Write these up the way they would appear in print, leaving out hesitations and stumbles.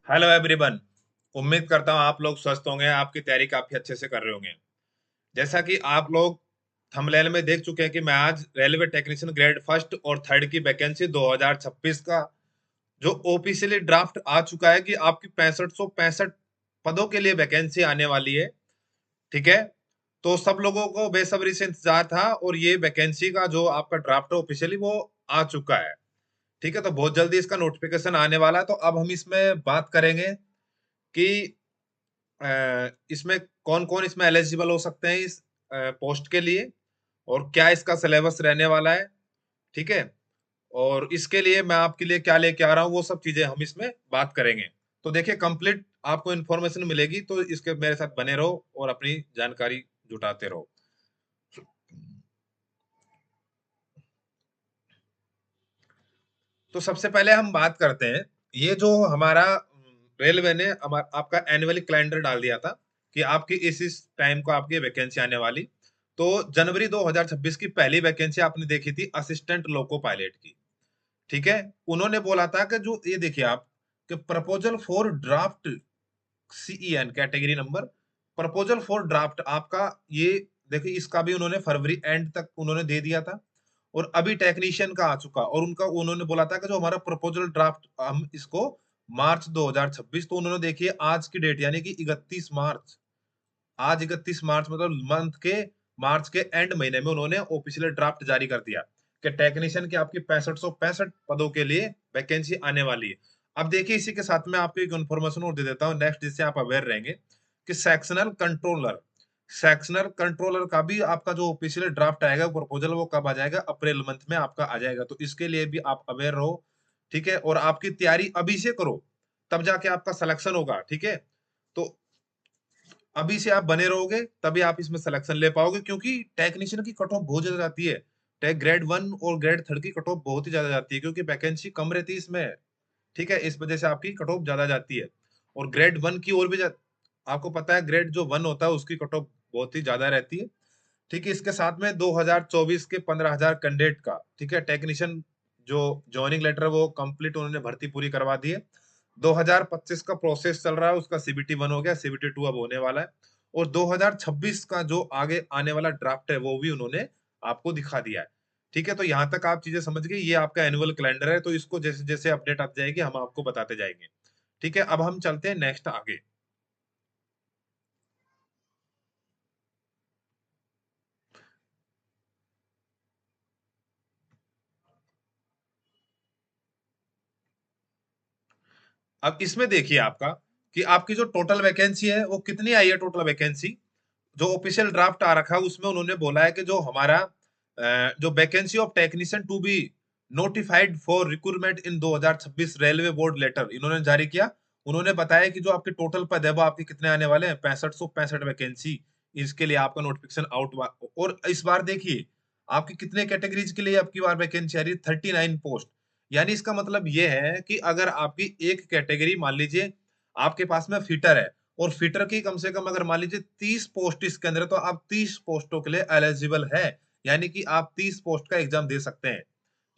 Hello everyone. उम्मीद करता हूँ आप लोग स्वस्थ होंगे, आपकी तैयारी काफी अच्छे से कर रहे होंगे। जैसा कि आप लोग थंबनेल में देख चुके हैं कि मैं आज रेलवे टेक्नीशियन ग्रेड फर्स्ट और थर्ड की वैकेंसी 2026 का जो ऑफिशियली ड्राफ्ट आ चुका है कि आपकी 6565 पदों के लिए वैकेंसी आने वाली है। ठीक है, तो सब लोगों को बेसब्री से इंतजार था और ये वैकेंसी का जो आपका ड्राफ्ट है ऑफिशियली वो आ चुका है। ठीक है, तो बहुत जल्दी इसका नोटिफिकेशन आने वाला है। तो अब हम इसमें बात करेंगे कि इसमें कौन कौन इसमें एलिजिबल हो सकते हैं इस पोस्ट के लिए, और क्या इसका सिलेबस रहने वाला है। ठीक है, और इसके लिए मैं आपके लिए क्या लेके आ रहा हूँ वो सब चीजें हम इसमें बात करेंगे। तो देखिए, कंप्लीट आपको इन्फॉर्मेशन मिलेगी, तो इसके मेरे साथ बने रहो और अपनी जानकारी जुटाते रहो। तो सबसे पहले हम बात करते हैं, ये जो हमारा रेलवे ने आपका एनुअली कैलेंडर डाल दिया था कि आपकी इस टाइम को आपकी वैकेंसी आने वाली। तो जनवरी 2026 की पहली वैकेंसी आपने देखी थी असिस्टेंट लोको पायलट की। ठीक है, उन्होंने बोला था कि जो ये देखिए आप कि proposal for draft CEN category number, proposal for draft आपका ये देखिए, इसका भी उन्होंने फरवरी एंड तक उन्होंने दे दिया था। और अभी टेक्नीशियन का आ चुका, और उनका उन्होंने बोला था कि जो हमारा प्रपोजल ड्राफ्ट हम इसको मार्च 2026, तो उन्होंने देखिए आज की डेट यानी कि 31 मार्च, आज 31 मार्च मतलब मंथ के मार्च के एंड महीने में उन्होंने ऑफिशियल ड्राफ्ट जारी कर दिया कि टेक्नीशियन की आपकी 6565 पदों के लिए वैकेंसी आने वाली है। अब देखिए, इसी के साथ में आपको एक इन्फॉर्मेशन और दे देता हूँ नेक्स्ट, जिससे आप अवेयर रहेंगे कि सेक्शनल कंट्रोलर का भी आपका जो ऑफिशियल ड्राफ्ट आएगा प्रपोजल, वो कब आ जाएगा, अप्रैल मंथ में आपका आ जाएगा। तो इसके लिए भी आप अवेयर रहो। ठीक है, और आपकी तैयारी अभी से करो, तब जाके आपका सिलेक्शन होगा। ठीक है, तो अभी से आप बने रहोगे तभी आप इसमें सिलेक्शन ले पाओगे, क्योंकि टेक्नीशियन की कट ऑफ बहुत ज्यादा जाती है। टेक ग्रेड वन और ग्रेड थर्ड की कट ऑफ बहुत ही ज्यादा जाती है, क्योंकि वैकेंसी कम रहती है इसमें। ठीक है, इस वजह से आपकी कट ऑफ ज्यादा जाती है। और ग्रेड वन की और भी आपको पता है ग्रेड जो वन होता है उसकी कट ऑफ बहुत ही ज्यादा रहती है। ठीक है, इसके साथ में 2024 के 15,000 कैंडिडेट का, ठीक है, टेक्नीशियन जो ज्वाइनिंग लेटर वो कंप्लीट उन्होंने भर्ती पूरी करवा दी है। 2025 का प्रोसेस चल रहा है, उसका सीबीटी वन हो गया, सीबीटी टू अब होने वाला है। और 2026 का जो आगे आने वाला ड्राफ्ट है वो भी उन्होंने आपको दिखा दिया है। ठीक है, तो यहाँ तक आप चीजें समझ गए, ये आपका एनुअल कैलेंडर है, तो इसको जैसे जैसे अपडेट आती जाएगी हम आपको बताते जाएंगे। ठीक है, अब हम चलते हैं नेक्स्ट आगे। अब इसमें देखिए आपका कि आपकी जो टोटल वैकेंसी है वो कितनी आई है। टोटल वैकेंसी जो ऑफिशियल ड्राफ्ट आ रखा है उसमें उन्होंने बोला है कि जो हमारा जो vacancy of technician to be notified for recruitment in 2026 railway board letter इन्होंने जारी किया। उन्होंने बताया कि जो आपके टोटल पद है वो आपके कितने आने वाले हैं, 6565 वैकेंसी। इसके लिए आपका नोटिफिकेशन आउट। और इस बार देखिए आपकी कितने कैटेगरीज के लिए आपकी बार वैकेंसी आ रही है, 39 पोस्ट। यानी इसका मतलब ये है कि अगर आपकी एक कैटेगरी मान लीजिए आपके पास में फिटर है, और फिटर की कम से कम अगर मान लीजिए 30 पोस्ट इसके अंदर है, तो आप 30 पोस्टों के लिए एलिजिबल है। यानी कि आप 30 पोस्ट का एग्जाम दे सकते हैं।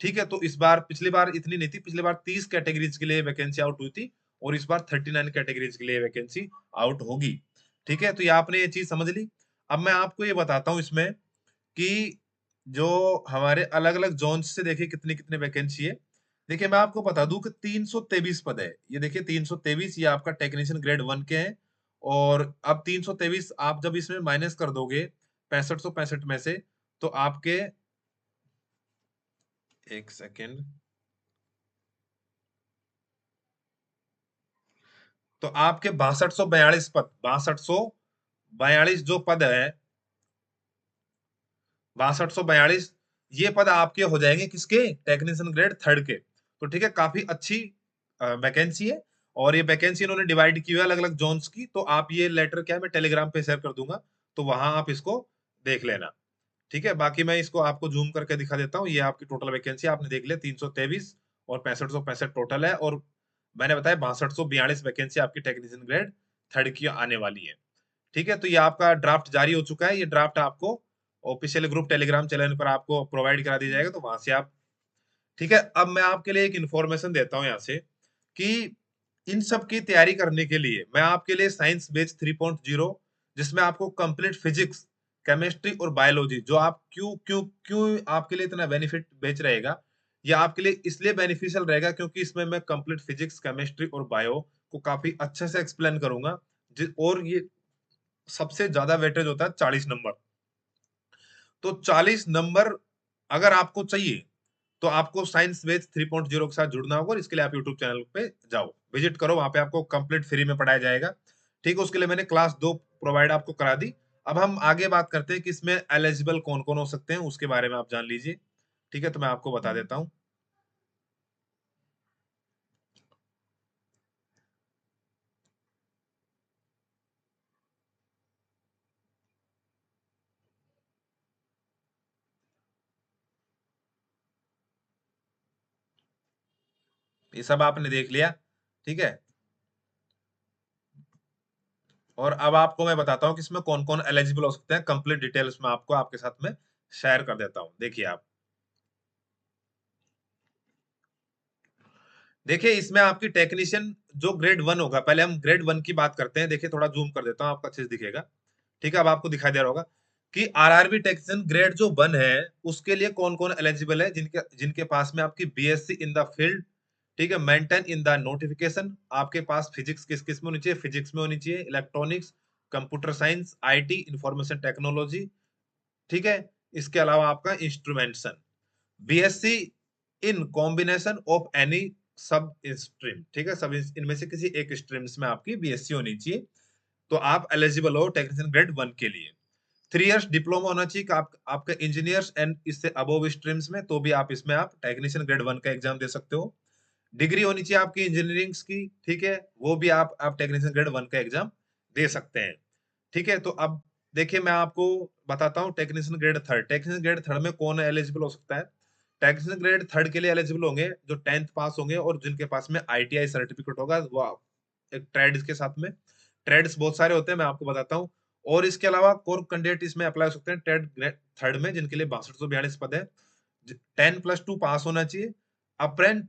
ठीक है, तो इस बार पिछली बार इतनी नहीं थी, पिछली बार 30 कैटेगरीज के लिए वैकेंसी आउट हुई थी, और इस बार 39 कैटेगरीज के लिए वैकेंसी आउट होगी। ठीक है, तो ये आपने ये चीज समझ ली। अब मैं आपको ये बताता हूँ इसमें कि जो हमारे अलग अलग जोन से देखिए कितनी कितनी वैकेंसी है। देखिए, मैं आपको बता दूं कि 323 पद है। ये देखिए 323, ये आपका टेक्नीशियन ग्रेड वन के हैं। और अब 323 आप जब इसमें माइनस कर दोगे 6565 में से, तो आपके, एक सेकेंड, तो आपके 6242 पद, 6242 जो पद है, 6242 ये पद आपके हो जाएंगे किसके, टेक्नीशियन ग्रेड थर्ड के। तो ठीक है, काफी अच्छी वैकेंसी है। और ये वैकेंसी इन्होंने डिवाइड की हुई है अलग अलग जोन्स की। तो आप ये लेटर क्या है मैं टेलीग्राम पे शेयर कर दूंगा, तो वहां आप इसको देख लेना। ठीक है, बाकी मैं इसको आपको जूम करके दिखा देता हूँ। ये आपकी टोटल वैकेंसी आपने देख लिया 323, और 6565 टोटल है। और मैंने बताया 6242 वैकेंसी आपकी टेक्नीशियन ग्रेड थर्ड की आने वाली है। ठीक है, तो ये आपका ड्राफ्ट जारी हो चुका है। ये ड्राफ्ट आपको ऑफिशियल ग्रुप टेलीग्राम चैनल पर आपको प्रोवाइड करा दिया जाएगा, तो वहां से आप, ठीक है। अब मैं आपके लिए एक इन्फॉर्मेशन देता हूँ यहाँ से कि इन सब की तैयारी करने के लिए मैं आपके लिए साइंस बेस 3.0, जिसमें आपको कंप्लीट फिजिक्स, केमिस्ट्री और बायोलॉजी, जो आप क्यों क्यों क्यों आपके लिए इतना बेनिफिट बेच रहेगा, ये आपके लिए इसलिए बेनिफिशियल रहेगा क्योंकि इसमें मैं कंप्लीट फिजिक्स, केमिस्ट्री और बायो को काफी अच्छे से एक्सप्लेन करूंगा। और ये सबसे ज्यादा वेटेज होता है 40 नंबर। तो 40 नंबर अगर आपको चाहिए तो आपको साइंस बेस 3.0 के साथ जुड़ना होगा, और इसके लिए आप यूट्यूब चैनल पे जाओ, विजिट करो, वहां पे आपको कंप्लीट फ्री में पढ़ाया जाएगा। ठीक है, उसके लिए मैंने क्लास 2 प्रोवाइड आपको करा दी। अब हम आगे बात करते हैं कि इसमें एलिजिबल कौन कौन हो सकते हैं, उसके बारे में आप जान लीजिए। ठीक है, तो मैं आपको बता देता हूँ। ये सब आपने देख लिया। ठीक है, और अब आपको मैं बताता हूँ कि इसमें कौन कौन एलिजिबल हो सकते हैं। कंप्लीट डिटेल्स में आपको आपके साथ में शेयर कर देता हूँ। देखिए आप, देखिए इसमें आपकी टेक्नीशियन जो ग्रेड 1 होगा, पहले हम ग्रेड 1 की बात करते हैं। देखिए थोड़ा जूम कर देता हूँ, आपको अच्छे से दिखेगा। ठीक है, अब आपको दिखाई दे रहा होगा कि आरआरबी टेक्नीशियन ग्रेड जो 1 है, उसके लिए कौन कौन एलिजिबल है, जिनके जिनके पास में आपकी बीएससी इन द फील्ड, ठीक है, मेंटेन इन द नोटिफिकेशन, आपके पास फिजिक्स किस किस में होनी चाहिए, फिजिक्स में होनी चाहिए, electronics, computer science, IT, information technology, ठीक है, इसके अलावा आपका instrumentation, BSc in combination of any सब स्ट्रीम, ठीक है, सब इनमें से किसी एक स्ट्रीम्स में आपकी बीएससी होनी चाहिए, तो आप एलिजिबल हो टेक्नीशियन ग्रेड 1 के लिए। 3 इयर्स डिप्लोमा होना चाहिए कि आपके इंजीनियर्स एंड इससे अबोव स्ट्रीम्स में, तो भी आप इसमें आप टेक्नीशियन ग्रेड 1 का एग्जाम दे सकते हो। डिग्री होनी चाहिए आपकी इंजीनियरिंग की, ठीक है, वो भी आप टेक्नीशियन ग्रेड 1 का एग्जाम दे सकते हैं। ठीक है, तो अब देखिए मैं आपको बताता हूँ टेक्नीशियन ग्रेड 3, टेक्नीशियन ग्रेड 3 में कौन एलिजिबल हो सकता है। टेक्नीशियन ग्रेड 3 के लिए एलिजिबल होंगे जो 10th पास होंगे और जिनके पास में आईटीआई सर्टिफिकेट होगा, वो एक ट्रेड्स के साथ में, ट्रेड्स बहुत सारे होते हैं, मैं आपको बताता हूँ। और इसके अलावा कोर कैंडिडेट इसमें अप्लाई हो सकते हैं ट्रेड ग्रेड 3 में, जिनके लिए 6242 पद है। 10+2 पास होना चाहिए। Apprentice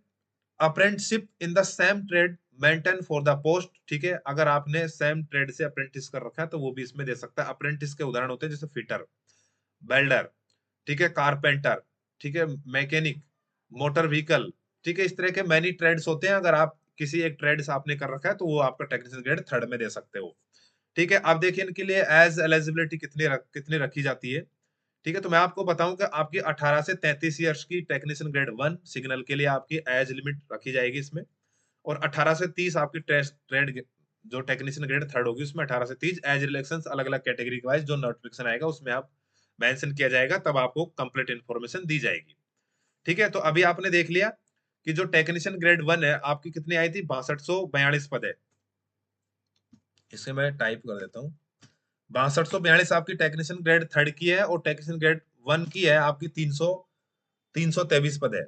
apprenticeship in the same trade maintain for the post, ठीक है, अगर आपने सेम ट्रेड से अप्रेंटिस कर रखा है तो वो भी इसमें दे सकता है। अप्रेंटिस के उदाहरण होते हैं जैसे फिटर, वेल्डर, ठीक है, कारपेंटर, ठीक है, मैकेनिक, मोटर व्हीकल, ठीक है, इस तरह के मैनी ट्रेड्स होते हैं। अगर आप किसी एक ट्रेड आपने कर रखा है तो वो आपका टेक्नीशियन ग्रेड 3 में दे सकते हो। ठीक है, अब देखिए इनके लिए एज एलिजिबिलिटी कितनी रखी जाती है। ठीक है, तो मैं आपको बताऊं कि आपकी 18 से 33 ईयर्स की टेक्नीशियन ग्रेड 1 सिग्नल के लिए आपकी एज लिमिट रखी जाएगी इसमें। और 18 से 30 आपकी ट्रेड जो टेक्नीशियन ग्रेड 3 होगी, उसमें 18 से 30 एज रिलेक्शन अलग अलग कैटेगरी के वाइज जो नोटिफिकेशन आएगा उसमें आप मेंशन किया जाएगा, तब आपको कंप्लीट इन्फॉर्मेशन दी जाएगी। ठीक है, तो अभी आपने देख लिया कि जो टेक्नीशियन ग्रेड 1 है आपकी कितनी आई थी, 6242 पद है। इसे मैं टाइप कर देता हूँ। 6242 आपकी टेक्नीशियन ग्रेड 3 की है, और टेक्नीशियन ग्रेड 1 की है आपकी 323 पद है।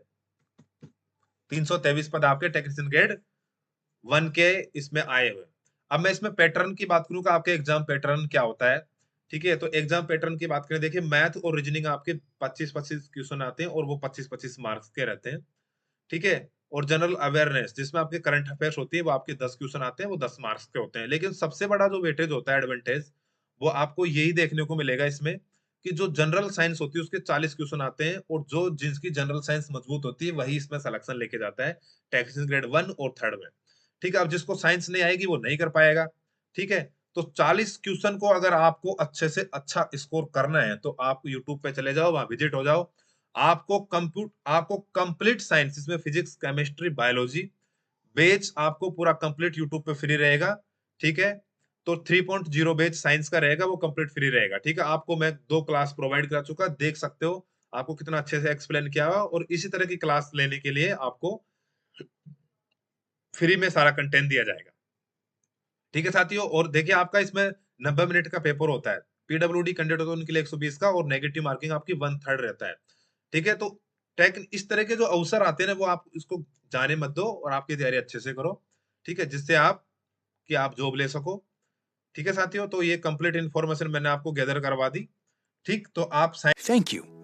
323 पद आपके टेक्नीशियन ग्रेड 1 के इसमें आए हुए। अब मैं इसमें पैटर्न की बात करूं कि आपके एग्जाम पैटर्न क्या होता है। ठीक है, तो एग्जाम पैटर्न की बात करें, देखिए मैथ और रीजनिंग आपके 25-25 क्वेश्चन आते हैं और वो 25-25 मार्क्स के रहते हैं। ठीक है, और जनरल अवेयरनेस जिसमें आपके करंट अफेयर्स होती है वो आपके 10 क्वेश्चन आते हैं, वो 10 मार्क्स के होते हैं। लेकिन सबसे बड़ा जो वेटेज होता है, एडवांटेज, वो आपको यही देखने को मिलेगा इसमें कि जो जनरल साइंस होती है उसके 40 क्वेश्चन आते हैं, और जो जिसकी जनरल साइंस मजबूत होती है वही इसमें सिलेक्शन लेके जाता है टेक्नीशियन ग्रेड 1 और 3 में। ठीक है, अब जिसको साइंस नहीं आएगी वो नहीं कर पाएगा। ठीक है, तो 40 क्वेश्चन को अगर आपको अच्छे से अच्छा स्कोर करना है तो आप यूट्यूब पे चले जाओ, वहां विजिट हो जाओ। आपको कंप्लीट साइंस, इसमें फिजिक्स, केमिस्ट्री, बायोलॉजी बेच आपको पूरा कंप्लीट यूट्यूब पे फ्री रहेगा। ठीक है, तो 3.0 बेच साइंस का रहेगा, वो कंप्लीट फ्री रहेगा। ठीक है, आपको मैं 2 क्लास प्रोवाइड करा चुका, देख सकते हो आपको कितना अच्छे से एक्सप्लेन किया हुआ, और इसी तरह की क्लास लेने के लिए आपको फ्री में सारा कंटेंट दिया जाएगा। ठीक है साथियों, और देखिए आपका इसमें 90 मिनट का पेपर होता है। पीडब्ल्यूडी कैंडिडेट होता है उनके लिए 120 का, और नेगेटिव मार्किंग आपकी 1/3 रहता है। ठीक है, तो टेक इस तरह के जो अवसर आते हैं ना, वो आप इसको जाने मत दो और आपकी तैयारी अच्छे से करो। ठीक है, जिससे आप जॉब ले सको। ठीक है साथियों, तो ये कंप्लीट इन्फॉर्मेशन मैंने आपको गैदर करवा दी। ठीक, तो आप Thank you